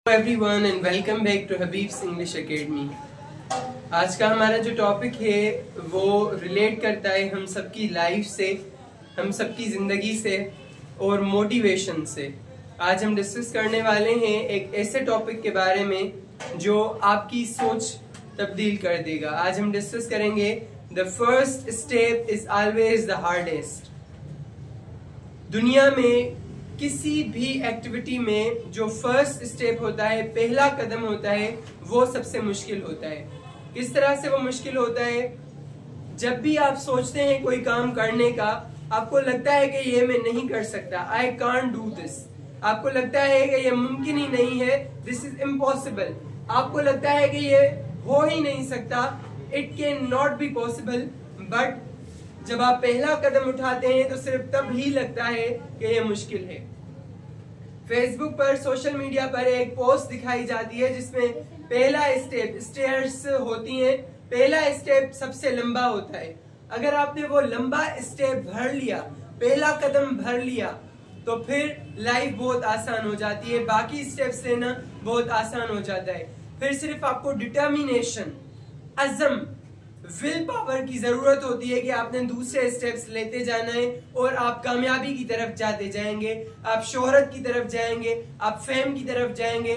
Hello everyone and welcome back to Habib's English academy. आज का हमारा जो टॉपिक है वो रिलेट करता है हम सबकी लाइफ से, हम सबकी ज़िंदगी से और मोटिवेशन से। आज हम डिस्कस करने वाले हैं एक ऐसे टॉपिक के बारे में जो आपकी सोच तब्दील कर देगा। आज हम डिस्कस करेंगे the first step is always the hardest. दुनिया में किसी भी एक्टिविटी में जो फर्स्ट स्टेप होता है, पहला कदम होता है, वो सबसे मुश्किल होता है। किस तरह से वो मुश्किल होता है? जब भी आप सोचते हैं कोई काम करने का, आपको लगता है कि ये मैं नहीं कर सकता, आई कांट डू दिस। आपको लगता है कि ये मुमकिन ही नहीं है, दिस इज इम्पॉसिबल। आपको लगता है कि ये हो ही नहीं सकता, it can not be possible. But जब आप पहला कदम उठाते हैं तो सिर्फ तब ही लगता है कि ये मुश्किल है। फेसबुक पर, सोशल मीडिया पर एक पोस्ट दिखाई जाती है जिसमें पहला स्टेप, स्टेयर्स होती हैं, पहला स्टेप सबसे लंबा होता है। अगर आपने वो लंबा स्टेप भर लिया, पहला कदम भर लिया, तो फिर लाइफ बहुत आसान हो जाती है, बाकी स्टेप्स लेना बहुत आसान हो जाता है। फिर सिर्फ आपको डिटर्मिनेशन, अज़म, विल पावर की जरूरत होती है कि आपने दूसरे स्टेप्स लेते जाना है और आप कामयाबी की तरफ जाते जाएंगे, आप शोहरत की तरफ जाएंगे, आप फेम की तरफ जाएंगे,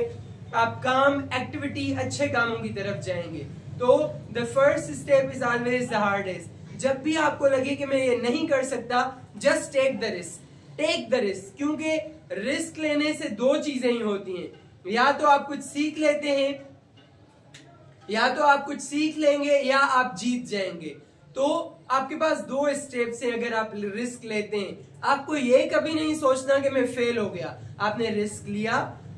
आप काम, एक्टिविटी, अच्छे कामों की तरफ जाएंगे। तो the first step is always the hardest. जब भी आपको लगे कि मैं ये नहीं कर सकता, just take the risk, take the risk. क्योंकि रिस्क लेने से दो चीजें ही होती हैं, या तो आप कुछ सीख लेते हैं, या तो आप कुछ सीख लेंगे, या आप जीत जाएंगे। तो आपके पास दो स्टेप्स हैं। अगर आप रिस्क लेते हैं, आपको ये कभी नहीं सोचना कि मैं फेल हो गया। आपने रिस्क लिया,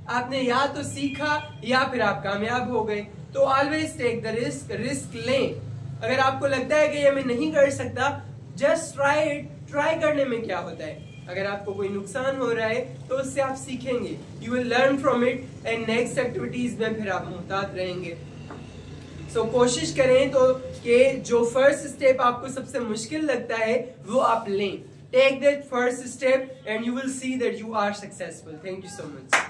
आपने या तो सीखा या फिर आप कामयाब हो गए। तो always take the risk, risk लें। अगर आपको लगता है कि ये मैं नहीं कर सकता, जस्ट ट्राई इट। ट्राई करने में क्या होता है? अगर आपको कोई नुकसान हो रहा है तो उससे आप सीखेंगे, you will learn from it and next activities में फिर आप मुहतात रहेंगे। सो कोशिश करें तो कि जो फर्स्ट स्टेप आपको सबसे मुश्किल लगता है वो आप लें। Take that first step and you will see that you are successful. Thank you so much.